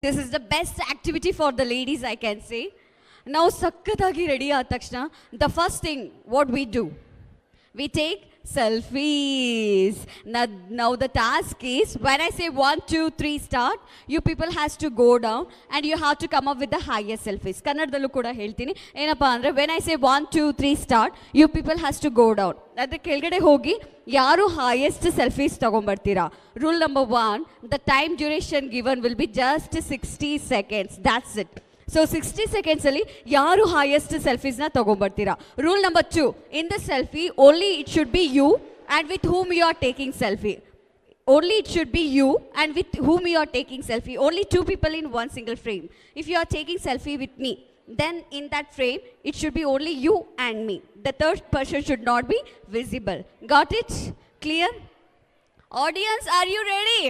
This is the best activity for the ladies, I can say. Now, sakkatagi ready aad takshana, the first thing what we do, we take selfies. Now the task is, when I say 1, 2, 3 start, you people has to go down and you have to come up with the highest selfies. Kannadallu kuda ಹೇಳ್ತೀನಿ ಏನಪ್ಪ ಅಂದ್ರೆ, when I say 1, 2, 3 start, you people has to go down. ಅದರ ಕೆಳಗಡೆ ಹೋಗಿ ಯಾರು highest selfies ತಗೊಂಡ್ಬರ್ತೀರಾ. Rule number 1, the time duration given will be just 60 seconds. That's it. So 60 seconds ಅಲ್ಲಿ ಯಾರು highest selfies ನ ತಗೊಂಡ್ಬರ್ತೀರಾ. Rule number 2, in the selfie only it should be you and with whom you are taking selfie. Only it should be you and with whom you are taking selfie. Only 2 people in one single frame. If you are taking selfie with me, then in that frame it should be only you and me. The third person should not be visible. Got it? Clear? Audience, are you ready?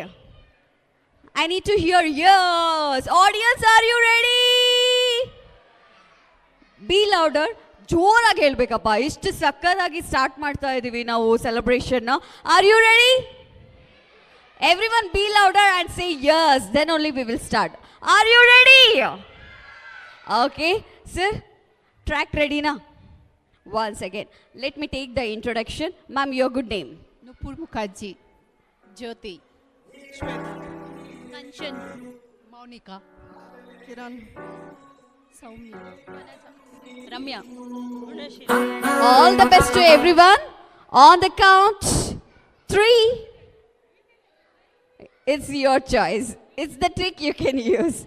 I need to hear yes. Audience, are you ready? Be louder. ಜೋರಾಗಿ ಹೇಳ್ಬೇಕಪ್ಪ. ಇಷ್ಟು ಸಕ್ಕತ್ತಾಗಿ start ಮಾಡ್ತಾ ಇದೀವಿ ನಾವು celebration. Are you ready? Everyone be louder and say yes. Then only we will start. Are you ready? Okay. Sir, track ready na? Once again. Let me take the introduction. Ma'am, your good name? Nupur Mukherjee. Jyoti. Shweta. Kanchan. Monica. Kiran. Soumya. Ramya. All the best to everyone. On the count 3. It's your choice. It's the trick you can use.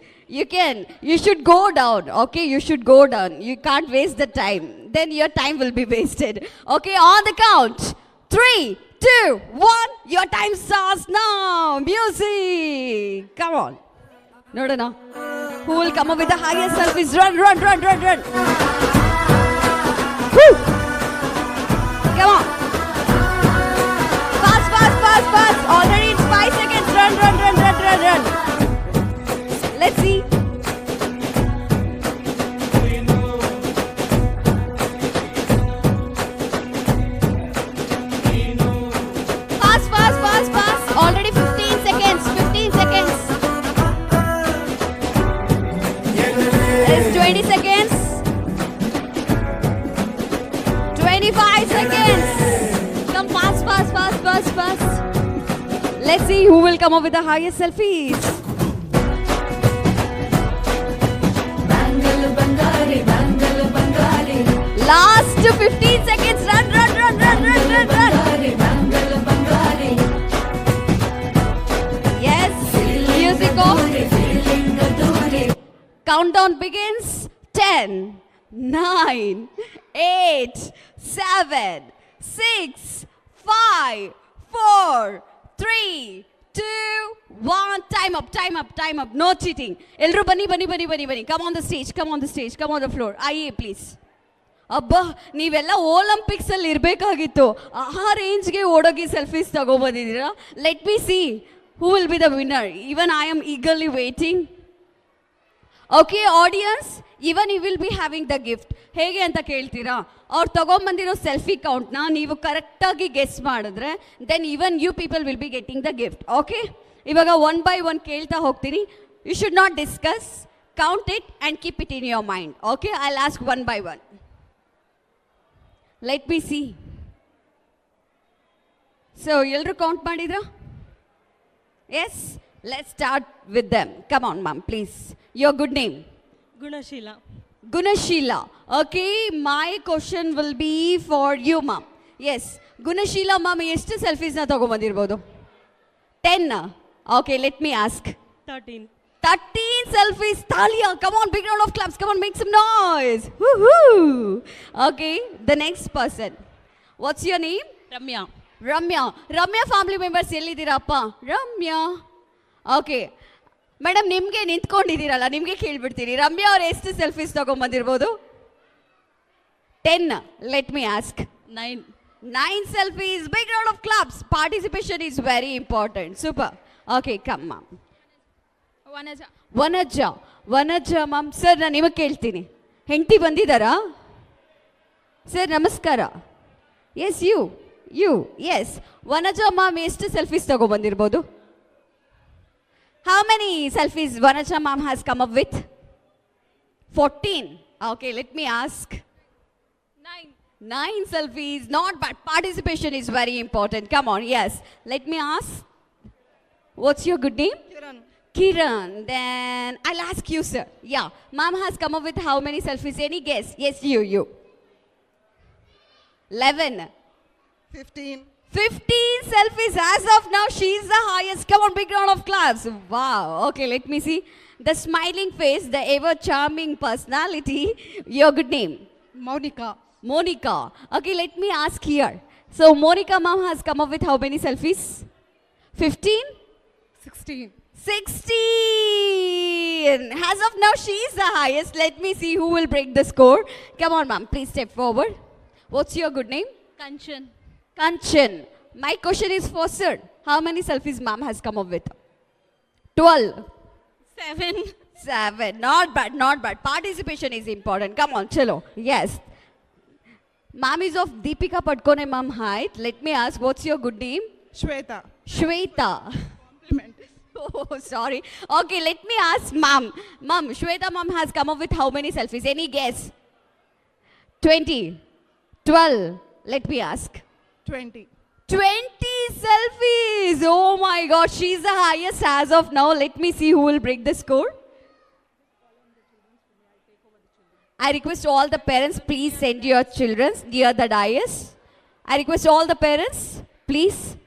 You should go down. Okay, you should go down. You can't waste the time. Then your time will be wasted. Okay, on the count 3, 2, 1. Your time starts now. Music. Come on. No. Who will come up with the highest selfies? Run. Woo. Come on. Fast. Already in 5 seconds. Run. Let's see. Fast. Already 15 seconds. It's 20 seconds. 25 seconds. Come fast. Let's see who will come up with the highest selfies. Last 15 seconds. Run. Yes. Music off. Countdown begins. 10, 9, 8, 7, 6, 5, 4, 3, 2, 1. Time up. No cheating. Elru bani. Come on the stage. Come on the floor. Aye, please. ಅಬ್ಬಾ, ನೀವೆಲ್ಲ Olympics ಅಲ್ಲಿ ಇರಬೇಕಾಗಿತ್ತು. ಆ ರೇಂಜ್ಗೆ ಓಡೋಗಿ selfies ತಗೊಬಂದಿದ್ದೀರಾ. Let me see who will be the winner. Even I am eagerly waiting. Okay audience, even you will be having the gift. ಹೇಗೆ ಅಂತ ಕೇಳ್ತೀರಾ? ಅವ್ರು ತಗೊಂಬಂದಿರೋ ಸೆಲ್ಫಿ ಕೌಂಟ್ನ ನೀವು ಕರೆಕ್ಟಾಗಿ ಗೆಸ್ ಮಾಡಿದ್ರೆ then even you people will be getting the gift. Okay, ಇವಾಗ 1 by 1 ಕೇಳ್ತಾ ಹೋಗ್ತೀನಿ. You should not discuss, count it and keep it in your mind. Okay, I will ask 1 by 1. Let me see. So ಎಲ್ಲರೂ count ಮಾಡಿದ್ರಾ? Yes, let's start with them. Come on ma'am, please. Your good name? Gunashila. Okay, my question will be for you, ma'am. Yes, Gunashila ma'am, ಎಷ್ಟು selfies ನ ತಗೊಂಡ್ಬಂದಿರಬಹುದು? 10. Okay, let me ask. 13 selfies. Talia, come on, big round of claps. Come on, make some noise. Woohoo. Okay, the next person. What's your name? Ramya family members ಎಲ್ಲಿದ್ದೀರಪ್ಪ? Ramya. Okay. Madam, ನಿಮಗೆ ನಿಂತ್ಕೊಂಡಿದ್ದೀರಲ್ಲ, ನಿಮಗೆ ಕೇಳ್ಬಿಡ್ತೀನಿ. ರಮ್ಯಾ ಅವ್ರು ಎಷ್ಟು selfies ತಗೊಂಡ್ಬಂದಿರ್ಬೋದು? 10. Let me ask. 9 selfies. Big round of claps. Participation is very important. Super. Okay, come ma'am. Vanaja ma'am. Sir, ನಾನು ನಿಮಗೆ ಕೇಳ್ತೀನಿ, ಹೆಂಡತಿ ಬಂದಿದ್ದಾರಾ? ಸರ್ ನಮಸ್ಕಾರ. Yes, you yes. Vanaja ma'am ಎಷ್ಟು ಸೆಲ್ಫೀಸ್ ತಗೊಂಡ್ಬಂದಿರ್ಬೋದು? How many selfies Vanacha ma'am has come up with? 14. Okay, let me ask. 9. 9 selfies, not bad. Participation is very important. Come on, yes. Let me ask. What's your good name? Kiran. Kiran. Then I'll ask you, sir. Yeah, ma'am has come up with how many selfies? Any guess? Yes, you. 11. 15. 15 selfies as of now. She's the highest. Come on, big round of claps. Wow. Okay, let me see. The smiling face, the ever charming personality. Your good name? Monica. Monica. Okay, let me ask here. So, Monica ma'am has come up with how many selfies? 15? 16. 16. As of now, she is the highest. Let me see who will break the score. Come on, ma'am. Please step forward. What's your good name? Kanchan. Kanchan. My question is for sir. How many selfies ma'am has come up with? 12. 7. 7. Not bad, not bad. Participation is important. Come on, chalo. Yes. Ma'am is of Deepika Padkone ma'am height. Let me ask, what's your good name? Shweta. Shweta. Compliment. Oh, sorry. Okay, let me ask ma'am. Ma'am, Shweta ma'am has come up with how many selfies? Any guess? 20. 12. Let me ask. 20. 20 selfies. Oh my God, she's the highest as of now. Let me see who will break the score. I request all the parents, please send your children near the dais. I request all the parents, please.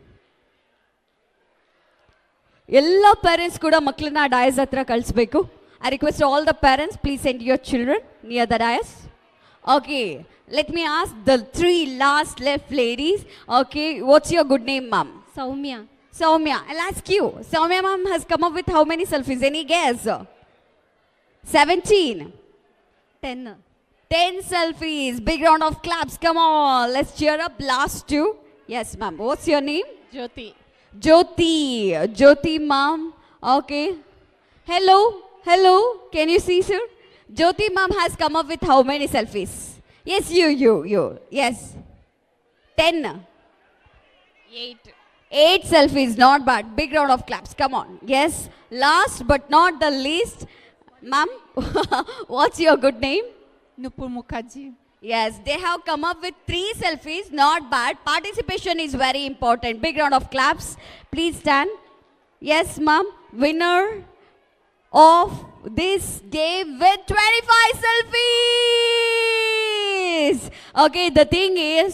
ಎಲ್ಲ parents ಕೂಡ ಮಕ್ಕಳನ್ನ dais ಹತ್ರ ಕಳಿಸ್ಬೇಕು. I request all the parents please send your children near the dais. Okay, let me ask the 3 last left ladies. Okay, what's your good name ma'am? Saumya. Saumya. I'll ask you. Saumya ma'am has come up with how many selfies? Any guess? 17. 10. 10 selfies. Big round of claps. Come on. Let's cheer up last 2. Yes, ma'am. What's your name? Jyoti. Jyoti. Jyoti, ma'am. Okay. Hello. Hello. Can you see, sir? Jyoti, ma'am has come up with how many selfies? Yes, you. Yes. 10. 8. 8 selfies. Not bad. Big round of claps. Come on. Yes. Last but not the least. Ma'am, what's your good name? Nupur Mukherjee. Yes, they have come up with 3 selfies. Not bad. Participation is very important. Big round of claps. Please stand. Yes, ma'am. Winner of this game with 25 selfies. Okay, the thing is,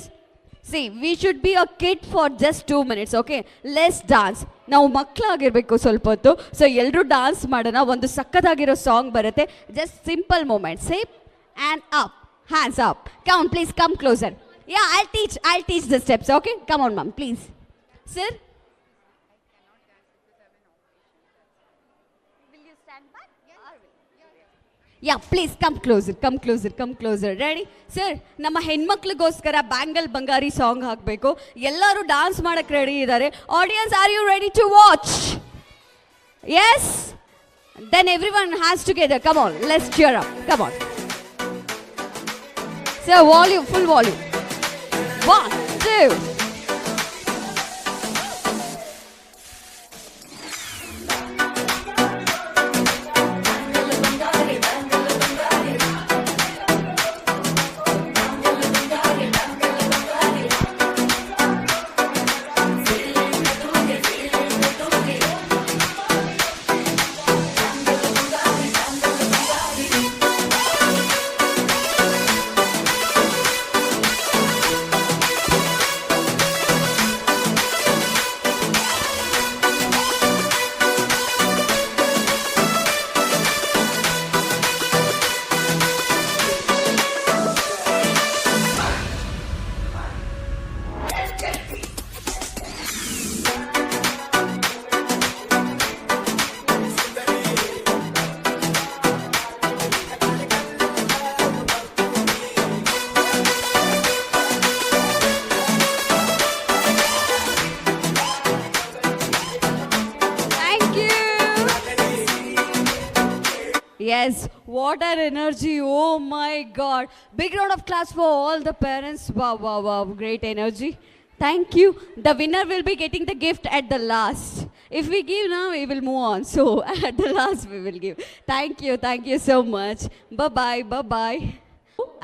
see, we should be a kid for just 2 minutes, okay? Let's dance. ನಾವು ಮಕ್ಕಳಾಗಿರ್ಬೇಕು ಸ್ವಲ್ಪ ಹೊತ್ತು. So ಎಲ್ಲರೂ dance ಮಾಡೋಣ. ಒಂದು ಸಕ್ಕದಾಗಿರೋ song ಬರುತ್ತೆ. Just simple movement. Shape and up. Hands up. Come on, please come closer. Yeah, I'll teach the steps, okay? Come on, ma'am, please. Sir? Will you stand back? Yeah, please come closer. Ready? Sir, ನಮ್ಮ ಹೆಣ್ಮಕ್ಳಿಗೋಸ್ಕರ bangle ಬಂಗಾರಿ song ಹಾಕಬೇಕು. ಎಲ್ಲರೂ dance ಮಾಡಕ್ಕೆ ready ಇದ್ದಾರೆ. Audience, are you ready to watch? Yes? Then everyone hands together. Come on, let's cheer up. Come on. So volume, full volume. 1, 2. Yes, what an energy. Oh my God. Big round of applause for all the parents. Wow. Great energy. Thank you. The winner will be getting the gift at the last. If we give now, we will move on. So at the last, we will give. Thank you so much. Bye bye.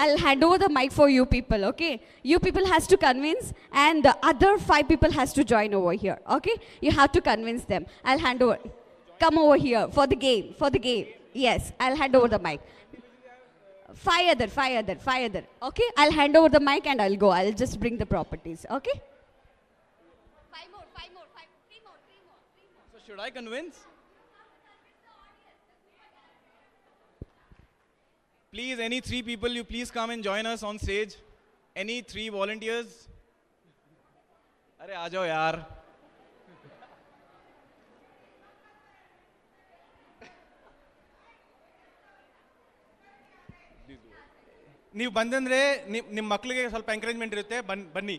I'll hand over the mic for you people, okay? You people has to convince, and the other 5 people has to join over here, okay? You have to convince them. I'll hand over. Come over here for the game. Yes, I'll hand over the mic. 5 other. Okay, I'll hand over the mic and I'll go. I'll just bring the properties, okay? 5 more, 3 more. So should I convince? Please, any 3 people, you please come and join us on stage. Any 3 volunteers? अरे आ जाओ यार. ನೀವು ಬಂದಂದ್ರೆ ನಿಮ್ಮ ಮಕ್ಕಳಿಗೆ ಸ್ವಲ್ಪ encouragement ಇರುತ್ತೆ, ಬನ್ನಿ.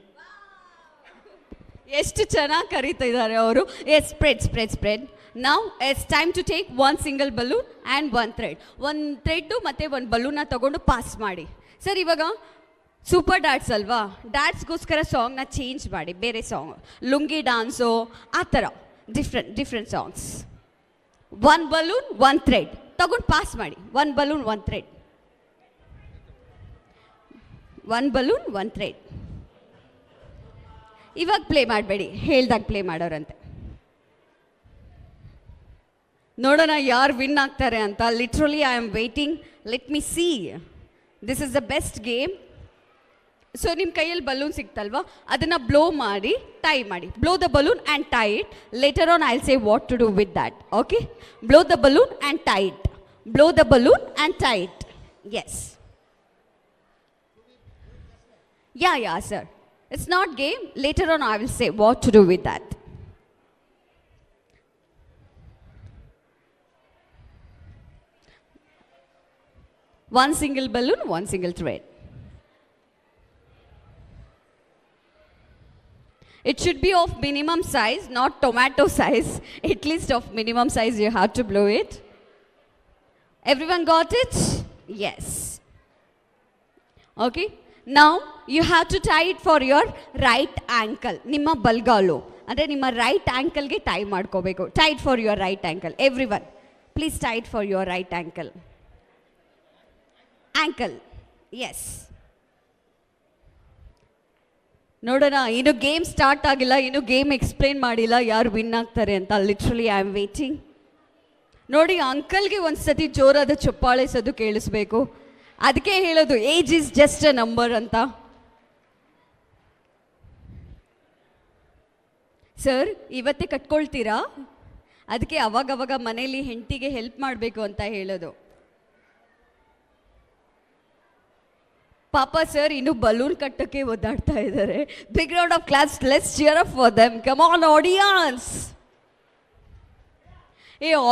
ಎಷ್ಟು ಚೆನ್ನಾಗಿ ಕರೀತಾ ಇದ್ದಾರೆ ಅವರು. Yes, spread. ನಾವು it's time to take 1 single balloon and 1 thread. 1 thread ಮತ್ತು 1 ಬಲೂನ್ನ ತಗೊಂಡು ಪಾಸ್ ಮಾಡಿ. ಸರ್, ಇವಾಗ ಸೂಪರ್ ಡ್ಯಾಟ್ಸ್ ಅಲ್ವಾ, ಡ್ಯಾಟ್ಸ್ಗೋಸ್ಕರ ಸಾಂಗ್ನ ಚೇಂಜ್ ಮಾಡಿ, ಬೇರೆ ಸಾಂಗ್, ಲುಂಗಿ ಡ್ಯಾನ್ಸು ಆ ಥರ ಡಿಫ್ರೆಂಟ್ ಸಾಂಗ್ಸ್. 1 ಬಲೂನ್ 1 ಥ್ರೆಡ್ ತಗೊಂಡು ಪಾಸ್ ಮಾಡಿ. 1 ಬಲೂನ್ 1 ಥ್ರೆಡ್. 1 balloon 1 thread. ಇವಾಗ ಪ್ಲೇ ಮಾಡಬೇಡಿ, ಹೇಳ್ದಾಗ ಪ್ಲೇ ಮಾಡೋರಂತೆ. ನೋಡೋಣ ಯಾರು ವಿನ್ ಆಗ್ತಾರೆ ಅಂತ. Literally I am waiting. Let me see. This is the best game. So ನಿಮ್ಮ ಕೈಯಲ್ಲಿ ಬಲೂನ್ ಸಿಕ್ತಲ್ವಾ, ಅದನ್ನು ಬ್ಲೋ ಮಾಡಿ ಟೈ ಮಾಡಿ. Blow the balloon and tie it. Later on I will say what to do with that. Okay, blow the balloon and tie it. Blow the balloon and tie it. Yes. Yeah, sir. It's not game. Later on, I will say what to do with that. One single balloon, 1 single thread. It should be of minimum size, not tomato size. At least of minimum size, you have to blow it. Everyone got it? Yes. Okay. Now you have to tie it for your right ankle. Nimma balgalu andre nimma right ankle ge tie madkobeku. Tie it for your right ankle. Everyone, please tie it for your right ankle. Ankle. Yes. ನೋಡೋಣ, ಇನ್ನು game start ಆಗಿಲ್ಲ, ಇನ್ನು game explain ಮಾಡಿಲ್ಲ ಯಾರು win ಆಗ್ತಾರೆ ಅಂತ. Literally I am waiting. ನೋಡಿ, ಅಂಕಲ್ಗೆ ಒಂದು ಸತಿ ಜೋರಾದ ಚಪ್ಪಾಳೆ ಸದ್ದು ಕೇಳಿಸ್ಬೇಕು. ಅದಕ್ಕೆ ಹೇಳೋದು age is just a number ಅಂತ. ಸರ್, ಇವತ್ತೇ ಕಟ್ಕೊಳ್ತೀರಾ? ಅದಕ್ಕೆ ಅವಾಗವಾಗ ಮನೇಲಿ ಹೆಂಡತಿಗೆ ಹೆಲ್ಪ್ ಮಾಡಬೇಕು ಅಂತ ಹೇಳೋದು. ಪಾಪ ಸರ್ ಇನ್ನು ಬಲೂನ್ ಕಟ್ಟಕ್ಕೆ ಒದ್ದಾಡ್ತಾ ಇದ್ದಾರೆ. Big round of claps. Let's cheer up for them. Come on audience.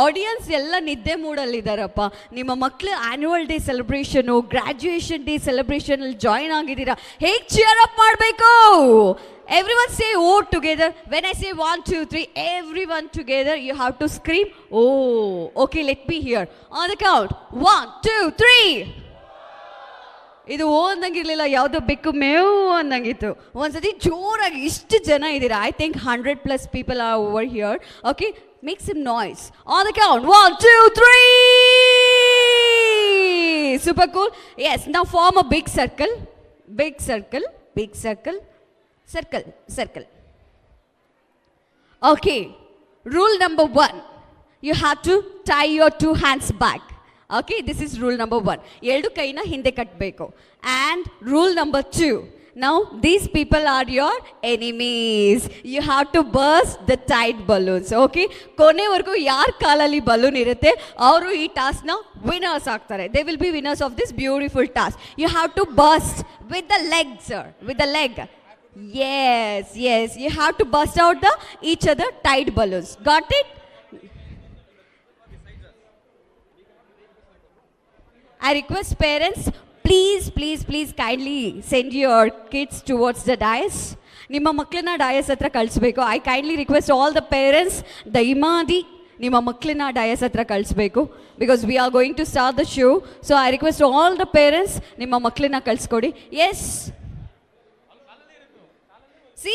Audience ಎಲ್ಲ ನಿದ್ದೆ ಮೂಡಲ್ಲಿದ್ದಾರಪ್ಪ. ನಿಮ್ಮ ಮಕ್ಕಳು annual day celebration, graduation day ಸೆಲೆಬ್ರೇಷನಲ್ಲಿ ಜಾಯ್ನ್ ಆಗಿದ್ದೀರಾ. ಹೇಗೆ ಚಿಯರ್ ಅಪ್ ಮಾಡಬೇಕು? Everyone say oh together. When I say 1, 2, 3, everyone together, you have to scream oh. Okay, let me hear. On the count. 1, 2, 3. ಇದು ಓ ಅಂದಂಗಿರಲಿಲ್ಲ, ಯಾವುದೋ ಬೆಕ್ಕು ಮೇವು ಅಂದಂಗಿತ್ತು. ಒಂದ್ಸತಿ ಜೋರಾಗಿ ಇಷ್ಟು ಜನ ಇದ್ದೀರಾ. I think 100+ people are over here. Okay, make some noise. On the count. 1, 2, 3. Super cool. Yes, now form a big circle. Big circle. Big circle. Circle. Circle. Okay, rule number 1. You have to tie your 2 hands back. Okay, this is rule number 1. ಎರಡು ಕೈನ ಹಿಂದೆ ಕಟ್ಟಬೇಕು. And rule number 2. Now, these people are your enemies. You have to burst the tight balloons. Okay, ಕೊನೆವರೆಗೂ ಯಾರ ಕಾಲಲ್ಲಿ balloon ಇರುತ್ತೆ ಅವರು ಈ ಟಾಸ್ಕ್ನ ವಿನ್ನರ್ಸ್ ಆಗ್ತಾರೆ. They will be winners of this beautiful task. You have to burst with the leg, sir. With the leg. Yes, yes. You have to burst out the each other tight balloons. Got it? I request parents, please kindly send your kids towards the dais. ನಿಮ್ಮ ಮಕ್ಕಳನ್ನ dais ಹತ್ರ ಕಳಿಸ್ಬೇಕು. I kindly request all the parents, ದಯಮಾಡಿ ನಿಮ್ಮ ಮಕ್ಕಳನ್ನ dais ಹತ್ರ ಕಳಿಸ್ಬೇಕು. Because we are going to start the show. So I request all the parents, ನಿಮ್ಮ ಮಕ್ಕಳನ್ನ ಕಳಿಸ್ಕೊಡಿ. Yes, see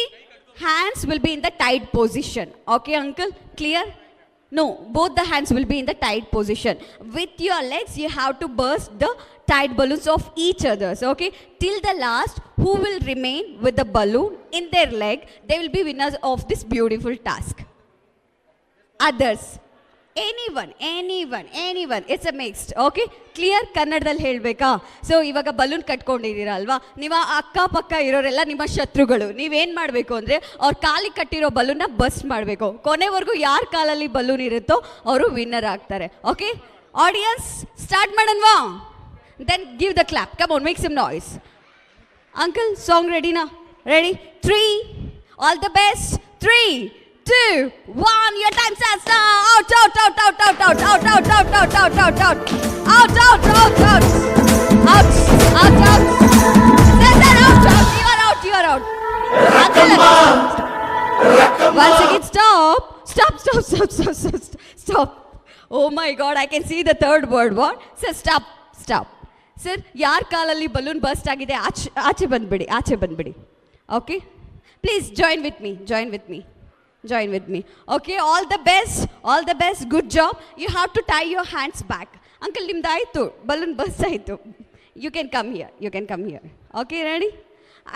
hands will be in the tight position. Okay, uncle? Clear? No, both the hands will be in the tight position. With your legs, you have to burst the tight balloons of each others. Okay? Till the last, who will remain with the balloon in their leg, they will be winners of this beautiful task. Others. anyone it's a mixed. Okay, clear? ಕನ್ನಡದಲ್ಲಿ ಹೇಳಬೇಕಾ? So ಇವಾಗ balloon ಕಟ್ಕೊಂಡಿದ್ದೀರಾ ಅಲ್ವಾ, ನೀವು ಅಕ್ಕಪಕ್ಕ ಇರೋರೆಲ್ಲ ನಿಮ್ಮ ಶತ್ರುಗಳು. ನೀವೇನು ಮಾಡಬೇಕು ಅಂದರೆ ಅವ್ರ ಕಾಲಿಗೆ ಕಟ್ಟಿರೋ ಬಲೂನ್ನ ಬಸ್ಟ್ ಮಾಡಬೇಕು. ಕೊನೆವರೆಗೂ ಯಾರ ಕಾಲಲ್ಲಿ ಬಲೂನ್ ಇರುತ್ತೋ ಅವರು ವಿನ್ನರ್ ಆಗ್ತಾರೆ. ಓಕೆ ಆಡಿಯನ್ಸ್, ಸ್ಟಾರ್ಟ್ ಮಾಡೋಣವಾ? Then give the clap. Come on, make some noise. Uncle, song ರೆಡಿನಾ? Ready? 3, all the best. 3, 2, 1, your time starts now. Out. You are out. Once again, stop. Oh my God, I can see the third word. What? Sir, stop. Sir, ಯಾರ ಕಾಲಲ್ಲಿ balloon burst ಆಗಿದೆ ಆಚೆ ಬಂದ್ಬಿಡಿ. Okay? Please join with me. Okay, all the best, good job. You have to tie your hands back. Uncle, nimda aitu, balloon burst aitu. You can come here. Okay, ready?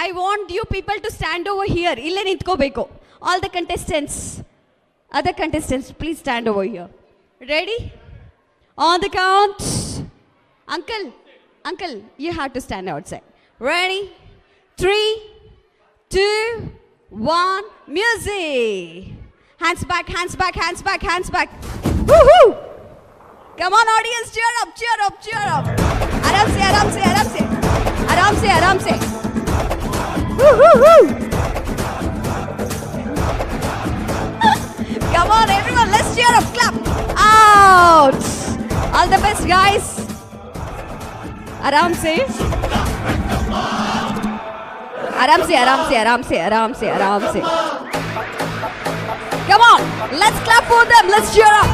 I want you people to stand over here. Ille nitkobeku. All the other contestants, please stand over here. Ready? On the count. Uncle, you have to stand outside. Ready? 3, 2, 1, music. Hands back. Woohoo! Come on, audience, cheer up. Aram se. Woohoo! Come on, everyone, let's cheer up, clap. Out. All the best, guys. Aram se. Come on, let's clap for them. Let's cheer up.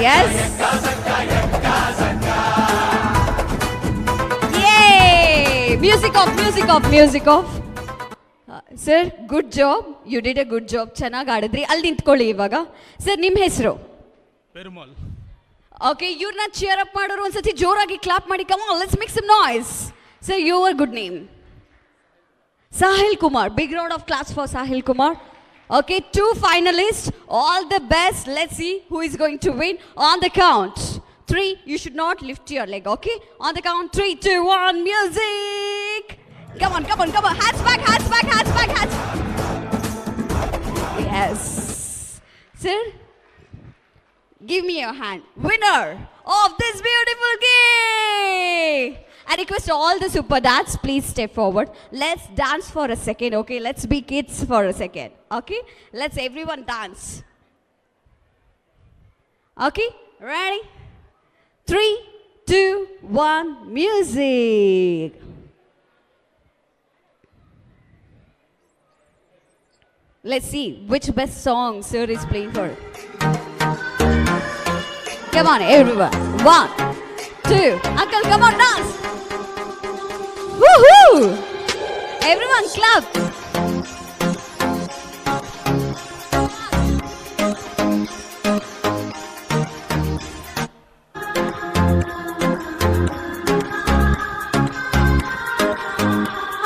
Yes. Yay! Music off. Sir, good job. You did a good job. ಚೆನ್ನಾಗಿ ಆಡಿದ್ರಿ. ಅಲ್ಲಿ ನಿಂತ್ಕೊಳ್ಳಿ ಇವಾಗ. Sir, ನಿಮ್ಮ ಹೆಸರು? ಪೆರುಮಾಲ್. Okay, you're not cheer up ಮಾಡೋರು ಒಂದ್ಸತಿ ಜೋರಾಗಿ clap ಮಾಡಿ. Come on, let's make some noise. Sir, your good name? Sahil Kumar. Big round of applause for Sahil Kumar. Okay, 2 finalists. All the best. Let's see who is going to win. On the count 3, you should not lift your leg. Okay, on the count 3, 2, 1, music. Come on. Hands back. Yes. Sir, give me your hand. Winner of this beautiful game. I request all the super dads, please step forward. Let's dance for a second, okay? Let's be kids for a second, okay? Let's everyone dance. Okay? Ready? 3, 2, 1, music. Let's see which best song sir is playing for. Come on, everyone. 1, 2. Uncle, come on, dance. Woohoo! Everyone clap.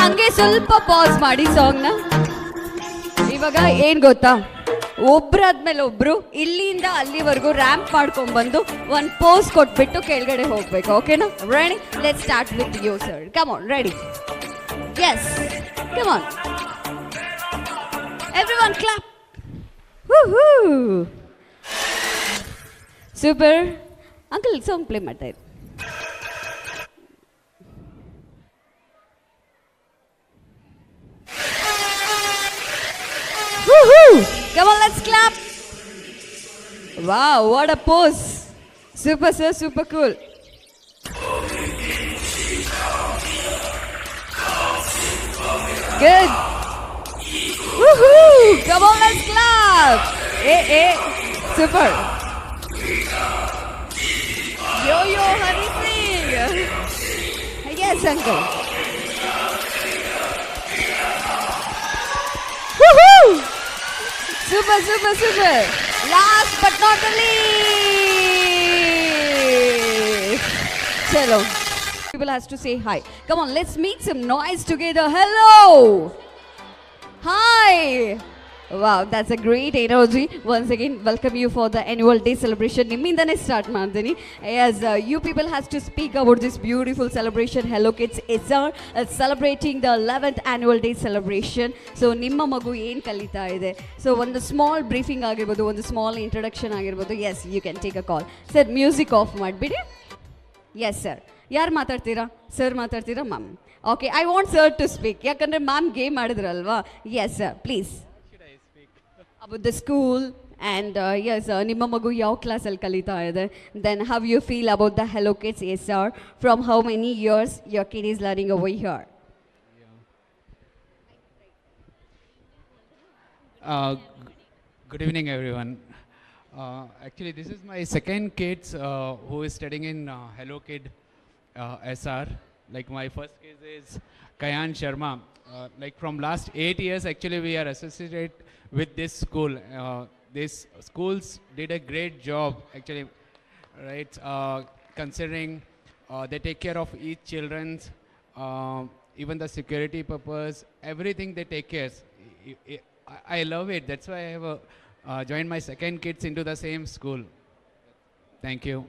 ಹಂಗೆ ಸ್ವಲ್ಪ pass ಮಾಡಿ ಸಾಂಗ್ನ. ಇವಾಗ ಏನ್ ಗೊತ್ತಾ, ಒಬ್ರಾದ್ಮೇಲೆ ಒಬ್ರು ಇಲ್ಲಿಂದ ಅಲ್ಲಿವರೆಗೂ ramp ಮಾಡ್ಕೊಂಡ್ ಬಂದು ಒಂದು ಪೋಸ್ ಕೊಟ್ಬಿಟ್ಟು ಕೆಳಗಡೆ ಹೋಗ್ಬೇಕು. ಓಕೆನಾ? Ready? Let's start with you sir. Come on, ready? Yes, come on everyone, clap. ಹೂ ಸೂಪರ್. ಅಂಕಲ್, ಸಾಂಗ್ ಪ್ಲೇ ಮಾಡ್ತಾ ಇರಿ. Come on, let's clap. Wow, what a pose. Super, sir, super cool. Good. Woohoo! Come on, let's clap. Super. Yo, Hari Singh. Yes. Nice, uncle. Woohoo! Super, super, super. Last but not the least. Chalo. People has to say hi. Come on, let's make some noise together. Hello. Hi. Wow, that's a great energy. Once again, welcome you for the annual day celebration. Nimmindane start ಮಾಡ್ತೀನಿ. As you people has to speak about this beautiful celebration. Hello Kids SR celebrating the 11th annual day celebration. So ನಿಮ್ಮ ಮಗು ಏನು ಕಲಿತಾ ಇದೆ? So ಒಂದು small briefing ಆಗಿರ್ಬೋದು, ಒಂದು small introduction ಆಗಿರ್ಬೋದು. Yes, you can take a call. Sir, music off ಮಾಡಿಬಿಡಿ. Yes, sir. ಯಾರು ಮಾತಾಡ್ತೀರಾ? ಸರ್ ಮಾತಾಡ್ತೀರಾ? Ma'am. Okay, I want sir to speak. ಯಾಕಂದರೆ ಮ್ಯಾಮ್ ಗೇಮ್ ಮಾಡಿದ್ರಲ್ವಾ? Yes sir, please. About the school and yes, ನಿಮ್ಮ ಮಗು ಯಾವ ಕ್ಲಾಸಲ್ಲಿ ಕಲಿತಾ ಇದೆ? Then how you feel about the Hello Kids SR? From how many years your kid is learning over here? Good evening, everyone. Actually, this is my second kid who is studying in Hello Kid SR. Like my first kid is Kayan Sharma. Like from last 8 years, actually we are associated with this school. These schools did a great job, actually, right? Considering they take care of each children's, even the security purpose, everything they take care. I love it. That's why I have joined my second kids into the same school. Thank you.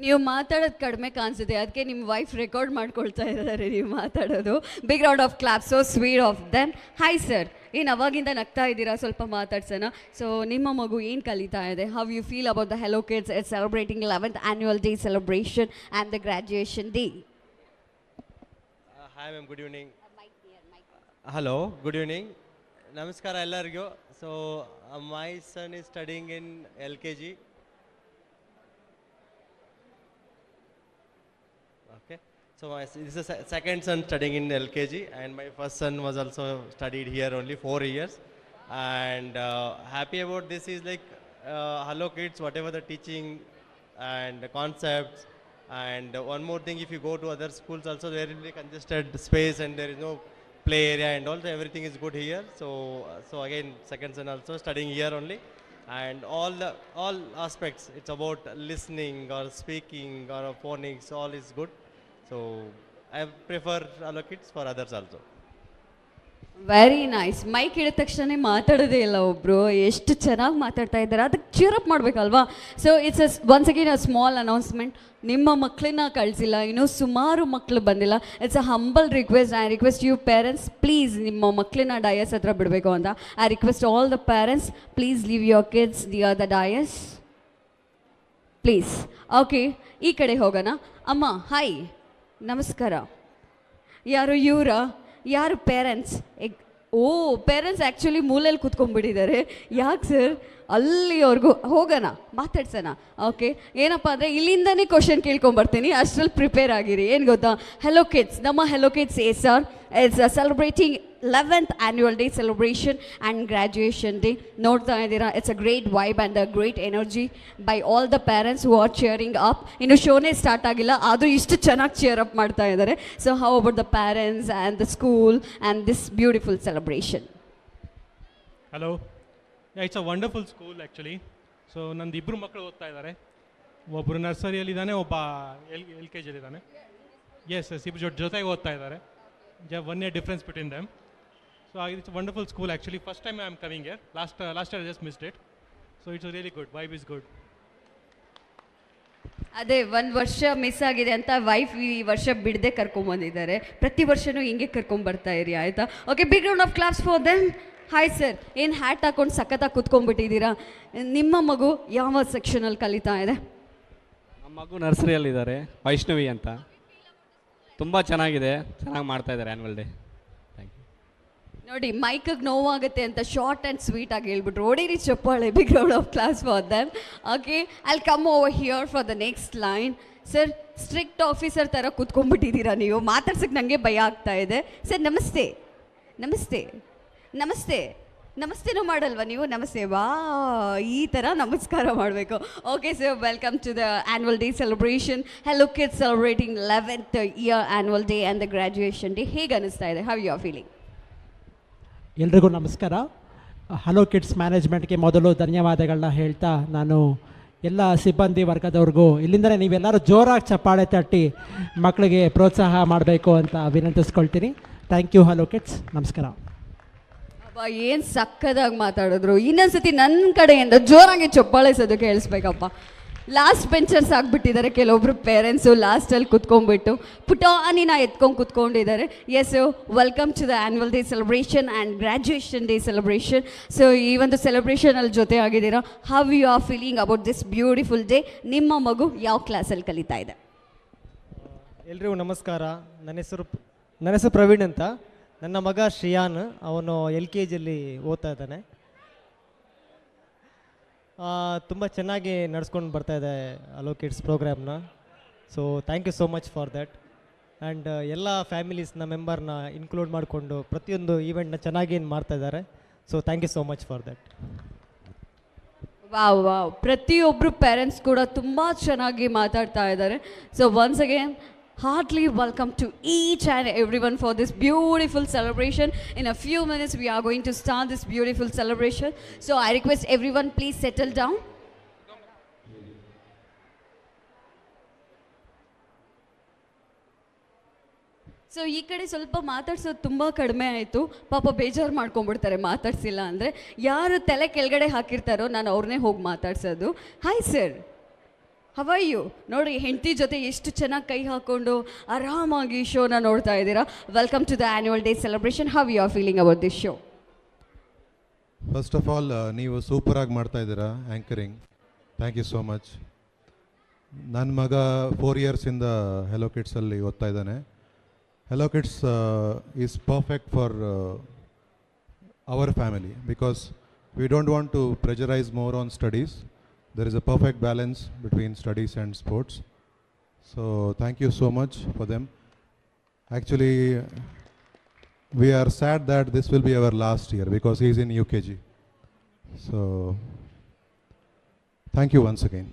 ನೀವು ಮಾತಾಡೋದು ಕಡಿಮೆ ಕಾಣಿಸಿದೆ, ಅದಕ್ಕೆ ನಿಮ್ಮ wife record ಮಾಡ್ಕೊಳ್ತಾ ಇದ್ದಾರೆ ನೀವು ಮಾತಾಡೋದು. Big round of clap, so sweet of then. Hi sir, ಏನು ಅವಾಗಿಂದ ನಗ್ತಾ ಇದ್ದೀರಾ? ಸ್ವಲ್ಪ ಮಾತಾಡ್ಸೋಣ. ಸೊ ನಿಮ್ಮ ಮಗು ಏನು ಕಲಿತಾ ಇದೆ? How you feel about the Hello Kids it's celebrating 11th annual day celebration and the graduation day? Hi ma'am, good evening. Hello, good evening. ನಮಸ್ಕಾರ ಎಲ್ಲರಿಗೂ. So my son is studying in LKG. Okay, so this is a second son studying in LKG, and my first son was also studied here only 4 years. And happy about this is like Hello Kids, whatever the teaching and the concepts. And one more thing, if you go to other schools also, there will be congested space and there is no play area and also everything is good here. So again, second son also studying here only. And all aspects, it's about listening or speaking or phonics, all is good. So I prefer Hello Kids for others also. Very nice. Mike ಹಿಡಿದ ತಕ್ಷಣ ಮಾತಾಡೋದೇ ಇಲ್ಲ ಒಬ್ಬರು, ಎಷ್ಟು ಚೆನ್ನಾಗಿ ಮಾತಾಡ್ತಾ ಇದ್ದಾರೆ. ಅದಕ್ಕೆ cheer up ಮಾಡಬೇಕಲ್ವಾ? So it's once again a small announcement. ನಿಮ್ಮ ಮಕ್ಕಳನ್ನ ಕಳಿಸಿಲ್ಲ, ಇನ್ನೂ ಸುಮಾರು ಮಕ್ಕಳು ಬಂದಿಲ್ಲ. It's a humble request. I request you parents, please ನಿಮ್ಮ ಮಕ್ಕಳನ್ನ ಡಯಸ್ ಹತ್ರ ಬಿಡಬೇಕು ಅಂತ. I request all the parents, please leave your kids near the dais please. Okay, ಈ ಕಡೆ ಹೋಗೋಣ. ಅಮ್ಮ ಹಾಯ್, ನಮಸ್ಕಾರ. ಯಾರು ಇವರ? ಯಾರು ಪೇರೆಂಟ್ಸ್? ಓ, ಪೇರೆಂಟ್ಸ್ ಆ್ಯಕ್ಚುಲಿ ಮೂಲೆಯಲ್ಲಿ ಕೂತ್ಕೊಂಡ್ಬಿಟ್ಟಿದ್ದಾರೆ. ಯಾಕೆ ಸರ್? ಅಲ್ಲಿವರೆಗೂ ಹೋಗೋಣ, ಮಾತಾಡ್ಸೋಣ. ಓಕೆ, ಏನಪ್ಪ ಅಂದರೆ ಇಲ್ಲಿಂದನೇ ಕ್ವಶನ್ ಕೇಳ್ಕೊಂಬರ್ತೀನಿ, ಅಷ್ಟರಲ್ಲಿ ಪ್ರಿಪೇರ್ ಆಗಿರಿ. ಏನು ಗೊತ್ತಾ, ಹೆಲೋ ಕಿಡ್ಸ್, ನಮ್ಮ hello kids SR it's celebrating 11th annual day celebration and graduation day. ನೋಡ್ತಾ ಇದ್ದೀರಾ, it's a great vibe and a great energy by all the parents who are cheering up. ಇನ್ನು ಶೋನೇ start ಆಗಿಲ್ಲ, ಆದರೂ ಇಷ್ಟು ಚೆನ್ನಾಗಿ cheer up ಮಾಡ್ತಾ ಇದ್ದಾರೆ. So how about the parents and the school and this beautiful celebration? Hello, it's a wonderful school actually. So ನಂದು ಇಬ್ಬರು ಮಕ್ಕಳು ಓದ್ತಾ ಇದ್ದಾರೆ. ಒಬ್ಬರು ನರ್ಸರಿಯಲ್ಲಿದ್ದಾನೆ, ಒಬ್ಬ LKG ಇದ್ದಾನೆ. ಎಸ್ ಇಬ್ಬರು ಜೊತೆಗೆ ಓದ್ತಾ ಇದ್ದಾರೆ. 1 year difference between them. So it's a wonderful school actually. First time I am coming here. Last year I just missed it. So it's a really good, vibe is good. ಅದೇ ಒಂದು ವರ್ಷ miss ಆಗಿದೆ ಅಂತ wife ಈ ವರ್ಷ ಬಿಡದೆ ಕರ್ಕೊಂಬಂದಿದ್ದಾರೆ. ಪ್ರತಿ ವರ್ಷವೂ ಹಿಂಗೆ ಕರ್ಕೊಂಬರ್ತಾ ಇರಿ, ಆಯಿತಾ? Okay, big round of claps for them. Hi sir, ಏನು ಹ್ಯಾಟ್ ಹಾಕೊಂಡು ಸಖತ್ತಾಗಿ ಕೂತ್ಕೊಂಡ್ಬಿಟ್ಟಿದ್ದೀರಾ? ನಿಮ್ಮ ಮಗು ಯಾವ ಸೆಕ್ಷನಲ್ಲಿ ಕಲಿತಾ ಇದೆ? ನಮ್ಮ ಮಗು ನರ್ಸರಿಯಲ್ಲಿದ್ದಾರೆ, ವೈಷ್ಣವಿ ಅಂತ. ತುಂಬ ಚೆನ್ನಾಗಿದೆ, ಚೆನ್ನಾಗಿ ಮಾಡ್ತಾ ಇದ್ದಾರೆ ಆ್ಯನ್ಯುವಲ್ ಡೇ. Thank you. ನೋಡಿ, ಮೈಕಿಗೆ ನೋವಾಗುತ್ತೆ ಅಂತ ಶಾರ್ಟ್ ಆ್ಯಂಡ್ ಸ್ವೀಟ್ ಆಗಿ ಹೇಳ್ಬಿಟ್ರು. ಹೊಡೀರಿ ಚಪ್ಪಾಳೆ. Big round of class for them. Okay, I'll come over here for the next line. Sir, strict officer ಥರ ಕೂತ್ಕೊಂಡ್ಬಿಟ್ಟಿದ್ದೀರಾ ನೀವು, ಮಾತಾಡ್ಸಕ್ಕೆ ನನಗೆ ಭಯ ಆಗ್ತಾ ಇದೆ. ಸರ್ ನಮಸ್ತೆ. ನಮಸ್ತೆ ನಮಸ್ತೆ ನಮಸ್ತೆನೂ ಮಾಡಲ್ವಾ ನೀವು? ನಮಸ್ತೆ, ವಾ, ಈ ಥರ ನಮಸ್ಕಾರ ಮಾಡಬೇಕು. Okay sir, welcome to the annual day celebration. Hello Kids celebrating 11th year annual day and the graduation day. ಹೇಗೆ ಅನಿಸ್ತಾ ಇದೆ? How you are feeling? ಎಲ್ರಿಗೂ ನಮಸ್ಕಾರ. ಹಲೋ ಕಿಡ್ಸ್ ಮ್ಯಾನೇಜ್ಮೆಂಟ್ಗೆ ಮೊದಲು ಧನ್ಯವಾದಗಳನ್ನ ಹೇಳ್ತಾ, ನಾನು ಎಲ್ಲ ಸಿಬ್ಬಂದಿ ವರ್ಗದವ್ರಿಗೂ ಇಲ್ಲಿಂದಲೇ ನೀವೆಲ್ಲರೂ ಜೋರಾಗಿ ಚಪ್ಪಾಳೆ ತಟ್ಟಿ ಮಕ್ಕಳಿಗೆ ಪ್ರೋತ್ಸಾಹ ಮಾಡಬೇಕು ಅಂತ ವಿನಂತಿಸ್ಕೊಳ್ತೀನಿ. Thank you hello kids. ನಮಸ್ಕಾರ. ಏನು ಸಕ್ಕದಾಗಿ ಮಾತಾಡಿದ್ರು. ಇನ್ನೊಂದ್ಸತಿ ನನ್ನ ಕಡೆಯಿಂದ ಜೋರಾಗಿ ಚಪ್ಪಾಳೆ ಸದ್ದು ಕೇಳಿಸ್ಬೇಕಪ್ಪ. ಲಾಸ್ಟ್ ಬೆಂಚರ್ಸ್ ಆಗಿಬಿಟ್ಟಿದ್ದಾರೆ ಕೆಲವೊಬ್ರು ಪೇರೆಂಟ್ಸು, ಲಾಸ್ಟಲ್ಲಿ ಕುತ್ಕೊಂಡ್ಬಿಟ್ಟು ಪುಟಾನಿನ ಎತ್ಕೊಂಡು ಕುತ್ಕೊಂಡಿದ್ದಾರೆ. Yes, welcome to the annual day celebration and graduation day celebration. So ಈ ಒಂದು ಸೆಲೆಬ್ರೇಷನಲ್ಲಿ ಜೊತೆ ಆಗಿದ್ದೀರಾ. How you are feeling about this beautiful day? ನಿಮ್ಮ ಮಗು ಯಾವ ಕ್ಲಾಸಲ್ಲಿ ಕಲಿತಾ ಇದೆ? ಎಲ್ರಿಗೂ ನಮಸ್ಕಾರ. ನನ್ನ ಹೆಸರು ಪ್ರವೀಣ್ ಅಂತ. ನನ್ನ ಮಗ ಶ್ರಿಯಾನ್, ಅವನು LKGಯಲ್ಲಿ ಓದ್ತಾ ಇದ್ದಾನೆ. ತುಂಬ ಚೆನ್ನಾಗಿ ನಡ್ಸ್ಕೊಂಡು ಬರ್ತಾ ಇದೆ ಹಲೋ ಕಿಡ್ಸ್ ಪ್ರೋಗ್ರಾಮ್ನ. So thank you so much for that. And ಎಲ್ಲ ಫ್ಯಾಮಿಲೀಸ್ನ ಮೆಂಬರ್ನ ಇನ್ಕ್ಲೂಡ್ ಮಾಡಿಕೊಂಡು ಪ್ರತಿಯೊಂದು ಈವೆಂಟ್ನ ಚೆನ್ನಾಗಿ ಮಾಡ್ತಾ ಇದ್ದಾರೆ. So thank you so much for that. Wow wow, ಪ್ರತಿಯೊಬ್ಬರು ಪೇರೆಂಟ್ಸ್ ಕೂಡ ತುಂಬ ಚೆನ್ನಾಗಿ ಮಾತಾಡ್ತಾ ಇದ್ದಾರೆ. So once again heartily welcome to each and everyone for this beautiful celebration. In a few minutes we are going to start this beautiful celebration. So I request everyone, please settle down. So ಈ ಕಡೆ ಸ್ವಲ್ಪ ಮಾತಾಡ್ಸೋದು ತುಂಬ ಕಡಿಮೆ ಆಯಿತು. ಪಾಪ ಬೇಜಾರು ಮಾಡ್ಕೊಂಡ್ಬಿಡ್ತಾರೆ ಮಾತಾಡ್ಸಿಲ್ಲ ಅಂದರೆ. ಯಾರು ತಲೆ ಕೆಳಗಡೆ ಹಾಕಿರ್ತಾರೋ ನಾನು ಅವ್ರನ್ನೇ ಹೋಗಿ ಮಾತಾಡ್ಸೋದು. Hi sir, how are you? ನೋಡಿ, ಹೆಂಡತಿ ಜೊತೆ ಎಷ್ಟು ಚೆನ್ನಾಗಿ ಕೈ ಹಾಕ್ಕೊಂಡು ಆರಾಮಾಗಿ ಶೋನ ನೋಡ್ತಾ ಇದ್ದೀರಾ. Welcome to the annual day celebration. How you are feeling about this show? First of all ನೀವು ಸೂಪರಾಗಿ ಮಾಡ್ತಾ ಇದ್ದೀರಾ anchoring. Thank you so much. ನನ್ನ ಮಗ 4 ಇಯರ್ಸಿಂದ ಹೆಲೋ ಕಿಡ್ಸಲ್ಲಿ ಓದ್ತಾ ಇದ್ದಾನೆ. Hello Kids is perfect for our family because we don't want to pressurise more on studies. There is a perfect balance between studies and sports. So thank you so much for them. Actually, we are sad that this will be our last year because he is in UKG. So thank you once again.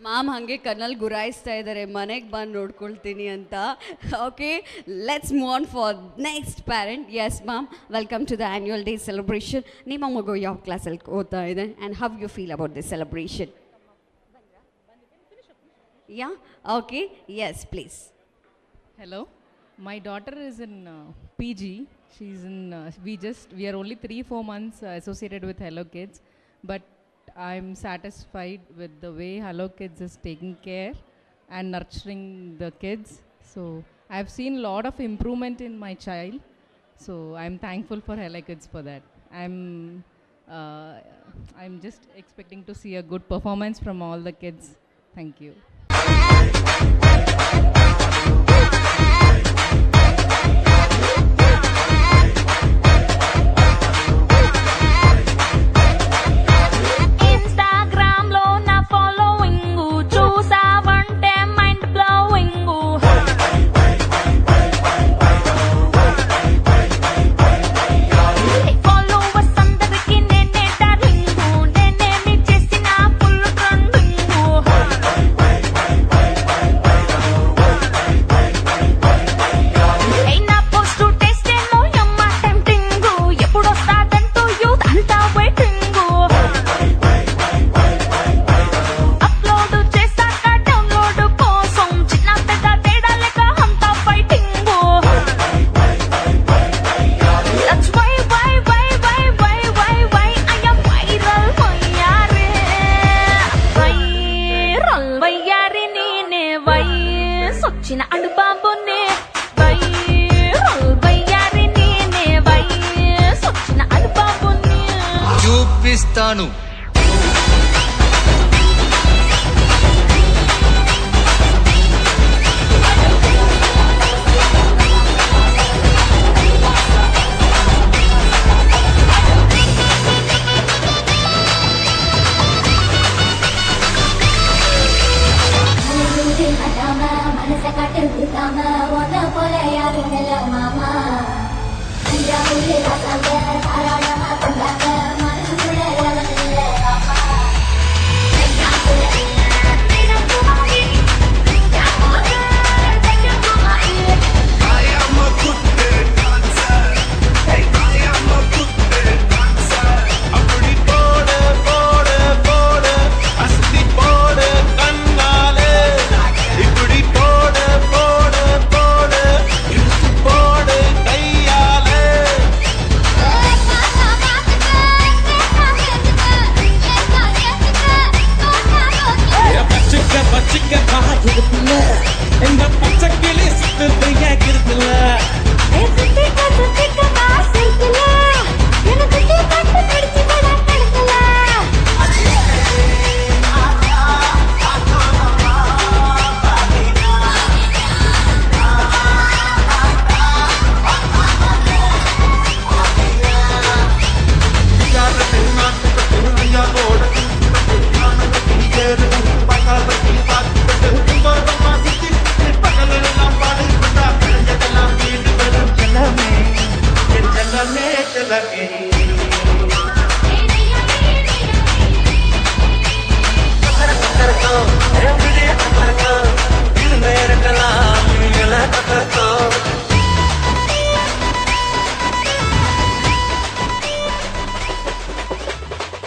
Ma'am ಹಾಗೆ ಕಣ್ಣಲ್ಲಿ ಗುರಾಯಿಸ್ತಾ ಇದ್ದಾರೆ, ಮನೆಗೆ ಬಂದು ನೋಡ್ಕೊಳ್ತೀನಿ ಅಂತ. Okay, let's move on for next parent. Yes ma'am, welcome to the annual day celebration. ನಿಮ್ಮ ಮಗು ಯಾವ ಕ್ಲಾಸಲ್ಲಿ ಓದ್ತಾ ಇದೆ and how you feel about this celebration? Yeah, okay, yes please. Hello, my daughter is in PG. She's in, we are only 3-4 months associated with Hello Kids, but I'm satisfied with the way Hello Kids is taking care and nurturing the kids. So I've seen a lot of improvement in my child. So I'm thankful for Hello Kids for that. I'm just expecting to see a good performance from all the kids. Thank you. చూపిస్తాను. Mama,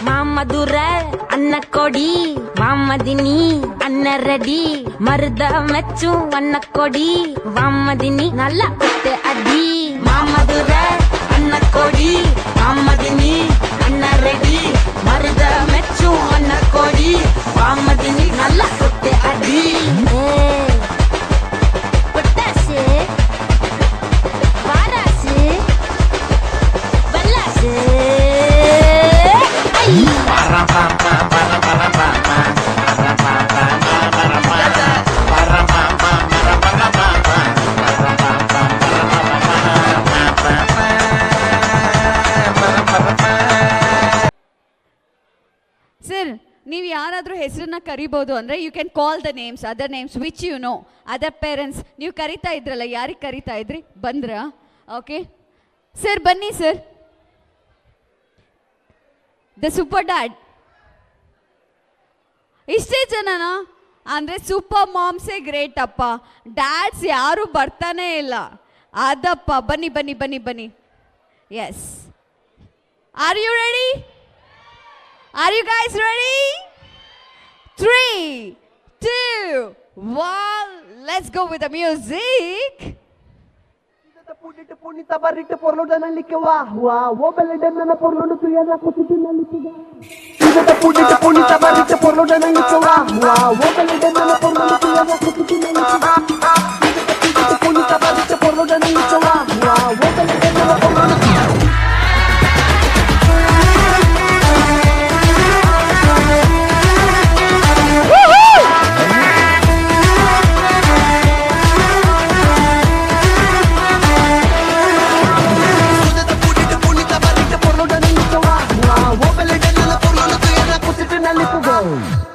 ಮಾಮದುರ ಅನ್ನ ಕೊಡಿ ವಾಮದಿನಿ ಅನ್ನ ready ಮರದ ಮೆಚ್ಚು ಅನ್ನ ಕೊಡಿ ವಾಮದಿನಿ ನಲ್ಲ ಕುತ್ತೆ ಅಡ್ಡಿ ಮಾಮದುರ ಅನ್ನ ಕೊಡಿ ವಾಮದಿನಿ ಅನ್ನ ರೆಡಿ ಮರದ ಮೆಚ್ಚು ಅನ್ನ ಕೊಡಿ ವಾಮದಿನಿ ನಲ್ಲ ಕುತ್ತೆ ಅಡ್ಡಿ ಪಟಾಸೆ ವಾರಾಸೆ ಬಲ್ಲಾಸೆ ಸರ್, ನೀವು ಯಾರಾದರೂ ಹೆಸರನ್ನ ಕರಿಬೋದು ಅಂದರೆ you can call the names, other names which you know, other parents. ನೀವು ಕರಿತಾ ಇದ್ರಲ್ಲ, ಯಾರಿಗೆ ಕರಿತಾ ಇದ್ರಿ? ಬಂದ್ರಾ? ಓಕೆ ಸರ್, ಬನ್ನಿ ಸರ್. The super dad. ಇಷ್ಟೇ ಜನನಾ? ಅಂದರೆ ಸೂಪರ್ ಮಾಮ್ಸೇ ಗ್ರೇಟ್ ಅಪ್ಪ, ಡ್ಯಾಡ್ಸ್ ಯಾರೂ ಬರ್ತಾನೇ ಇಲ್ಲ. ಅದಪ್ಪ, ಬನ್ನಿ ಬನ್ನಿ ಬನ್ನಿ ಬನ್ನಿ. Yes, are you ready? Are you guys ready? 3, 2, 1, let's go with the music.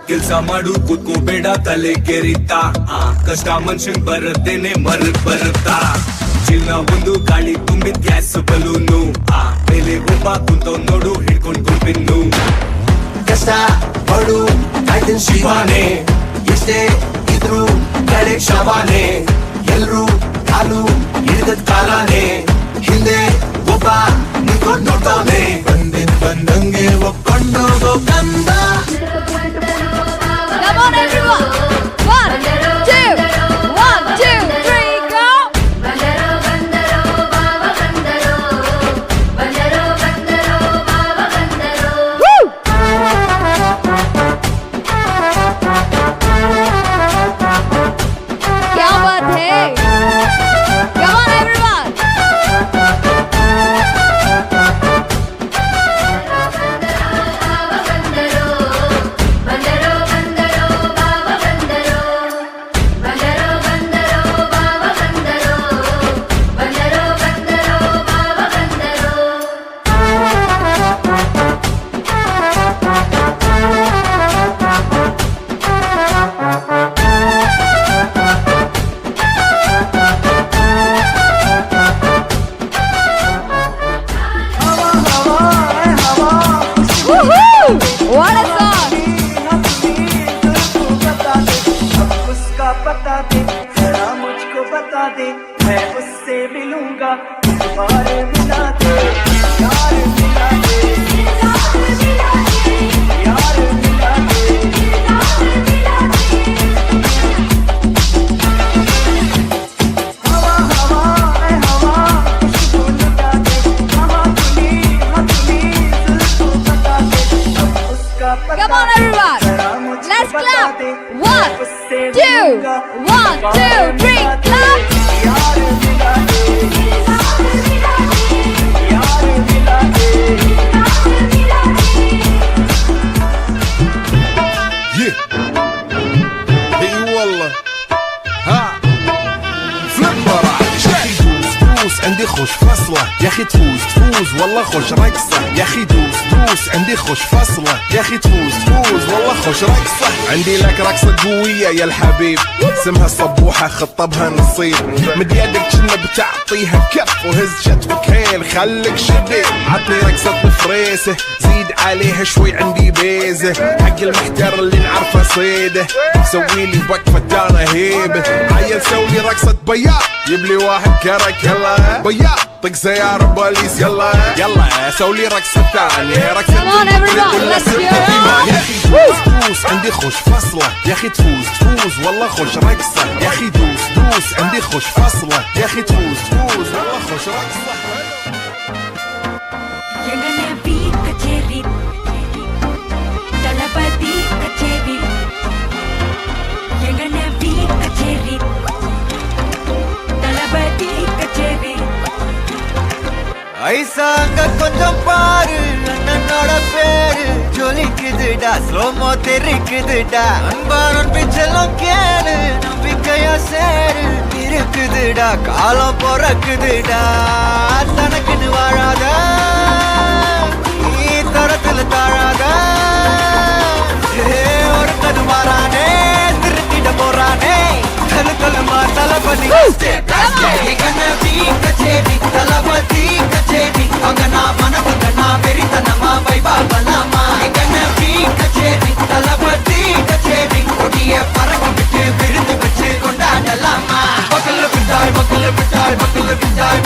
ಕೆಲ್ಸ ಮಾಡು ಕೂತ್ಕೋಬೇಡ ತಲೆ ಕೆರಿತಾ ಕಷ್ಟ ಮನುಷ್ಯನ್ ಬರದೇನೆ ಬರುತ್ತಾ ಚಿನ್ನ ಒಂದು ಗಾಳಿ ತುಂಬಿದ ಗ್ಯಾಸ್ ಬಲೂನು ಮೇಲೆ ಒಬ್ಬ ಕುಂತವ್ ನೋಡು ಹಿಡ್ಕೊಂಡ್ ಗುಂಪಿನ್ನು ಕಷ್ಟ ಪಡು ಕಾಯ್ತಿನ್ ಶಿವಾನೆ ಎಷ್ಟೇ ಇದ್ರು ಕಡೆ ಶವಾನೆ ಎಲ್ರು ಕಾಲು ಹಿಡಿದದ್ ಕಾಲಾನೆ ಹಿಂದೆ ಒಬ್ಬ ನಿಂತ್ಕೊಂಡ್ ನೋಡ್ತಾನೆ ಬಂದಂಗೆ ಒಪ್ಕೊಂಡೋಗೋ ಕಂದ. Come on everyone, 1, 2, 1, 2, 3, go. Bandaro bandaro baba bandaro, bandaro bandaro baba bandaro. Woo! क्या बात है? Come on everyone. What a song! उसका बता दे जरा मुझको बता दे मैं उससे मिलूंगा दोबारा मिला दे यार मिला दे यार मिला दे हवा हवा हवा खुशबू लुटा दे कहाँ खुली दिल को बता दे उसका Come on everyone, let's clap. 1, 2, 1, 2, 3, clap. عندي خوش فصلة يا اخي تفوز والله خوش رقصة يا اخي دوس عندي خوش فصلة يا اخي تفوز والله خوش رقصة عندي لك رقصة قوية يا الحبيب اسمها الصبوحة خطبها نصيب مد يدك كنا بتعطيها كف وهز شتفك هيل خليك شديد عطني رقصة الفريسة زيد عليها شوي عندي بيزة حق المحتر اللي نعرفه صيده سويلي وقفة انا هيبة عيل سوي رقصة بياض يبلي واحد كرك هلا بياض طق سيارة بوليس يلا يلا سوي رقصة ثانية رقصة Come on, everyone, let's hear it. يا أخي دوس عندي خوش فصلة يا أخي تفوز والله خوش رقصة يا أخي دوس عندي خوش فصلة يا أخي تفوز والله خوش رقصة ஐசா அங்க கொஞ்சம் பாரு அண்ணனோட பேரு ஜொலிக்குதுடா ஸ்லோமோ தெரிக்குதுடா அன்பான பிச்செல்லாம் கேளு நம்பிக்கையா சேரு இருக்குதுடா காலம் பிறக்குதுடா தனக்குன்னு வாழாத நீ தரத்துல தாழாத ஒரு கது மாறானே திருத்திட போறானே கலுமா தளபதி கச்சேரி தளபதி கச்சேரி அங்கனா மனவங்கனா வெறித்தனமா வைபாபலாமா எங்கனவி கச்சேரி தளபதி கச்சேரி கொடிய பறக்க விட்டு விருந்து வச்சு கொண்டாடலாமா மக்கள் விட்டாய் மக்கள் விட்டாய் மக்கள் விட்டாய்